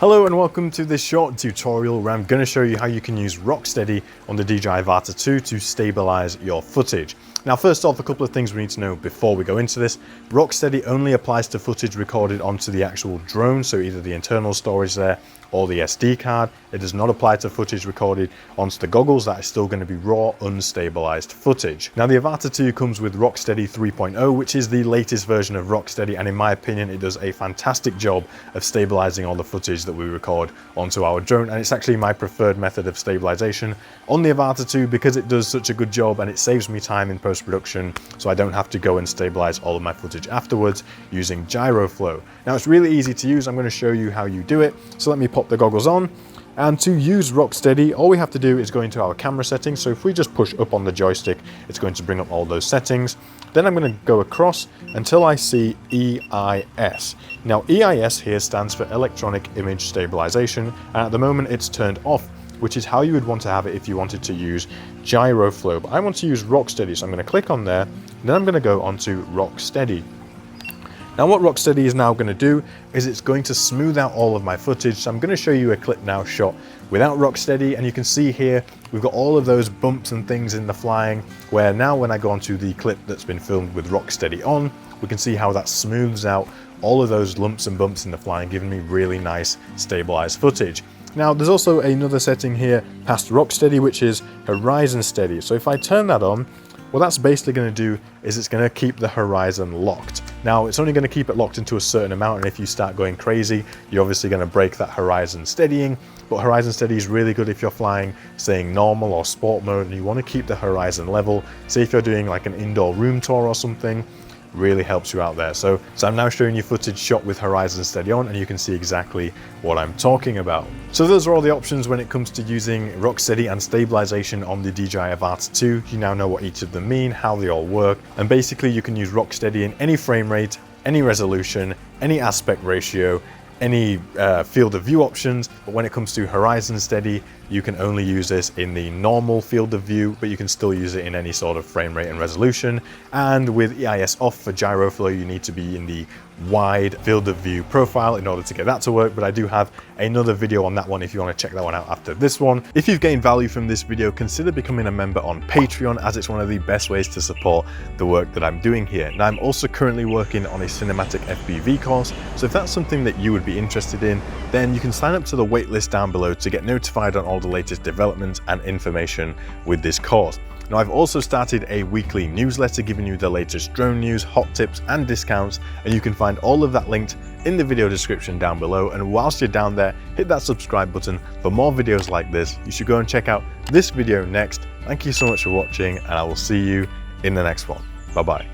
Hello and welcome to this short tutorial where I'm going to show you how you can use RockSteady on the DJI Avata 2 to stabilize your footage. Now first off, a couple of things we need to know before we go into this. RockSteady only applies to footage recorded onto the actual drone, so either the internal storage there or the SD card. It does not apply to footage recorded onto the goggles. That is still going to be raw, unstabilized footage. Now the Avata 2 comes with RockSteady 3.0, which is the latest version of RockSteady, and in my opinion it does a fantastic job of stabilizing all the footage that we record onto our drone, and it's actually my preferred method of stabilization on the Avata 2 because it does such a good job and it saves me time in post-production, so I don't have to go and stabilize all of my footage afterwards using gyro flow. Now it's really easy to use. I'm going to show you how you do it, so let me pop the goggles on. And to use RockSteady, all we have to do is go into our camera settings. So if we just push up on the joystick, it's going to bring up all those settings. Then I'm going to go across until I see EIS. Now EIS here stands for Electronic Image Stabilization, and at the moment it's turned off, which is how you would want to have it if you wanted to use gyro flow. But I want to use RockSteady, so I'm going to click on there, and then I'm going to go onto RockSteady. Now what RockSteady is now going to do is it's going to smooth out all of my footage. So I'm going to show you a clip now shot without RockSteady, and you can see here we've got all of those bumps and things in the flying, where now when I go onto the clip that's been filmed with RockSteady on, we can see how that smooths out all of those lumps and bumps in the flying, giving me really nice stabilized footage. Now there's also another setting here past RockSteady, which is HorizonSteady. So if I turn that on, what that's basically going to do is it's going to keep the horizon locked. Now it's only going to keep it locked into a certain amount, and if you start going crazy, you're obviously going to break that horizon steadying. But horizon steady is really good if you're flying, saying normal or sport mode, and you want to keep the horizon level. Say if you're doing like an indoor room tour or something, really helps you out there. So I'm now showing you footage shot with HorizonSteady on, and you can see exactly what I'm talking about. So those are all the options when it comes to using RockSteady and stabilization on the DJI Avata 2. You now know what each of them mean, how they all work, and basically you can use RockSteady in any frame rate, any resolution, any aspect ratio, any field of view options. But when it comes to HorizonSteady, you can only use this in the normal field of view, but you can still use it in any sort of frame rate and resolution. And with EIS off for gyro flow, you need to be in the wide field of view profile in order to get that to work. But I do have another video on that one if you want to check that one out after this one. If you've gained value from this video, consider becoming a member on Patreon, as it's one of the best ways to support the work that I'm doing here. Now I'm also currently working on a cinematic FPV course, so if that's something that you would be interested in, then you can sign up to the waitlist down below to get notified on all the latest developments and information with this course. Now I've also started a weekly newsletter giving you the latest drone news, hot tips and discounts, and you can find all of that linked in the video description down below. And whilst you're down there, hit that subscribe button for more videos like this. You should go and check out this video next. Thank you so much for watching, and I will see you in the next one. Bye bye.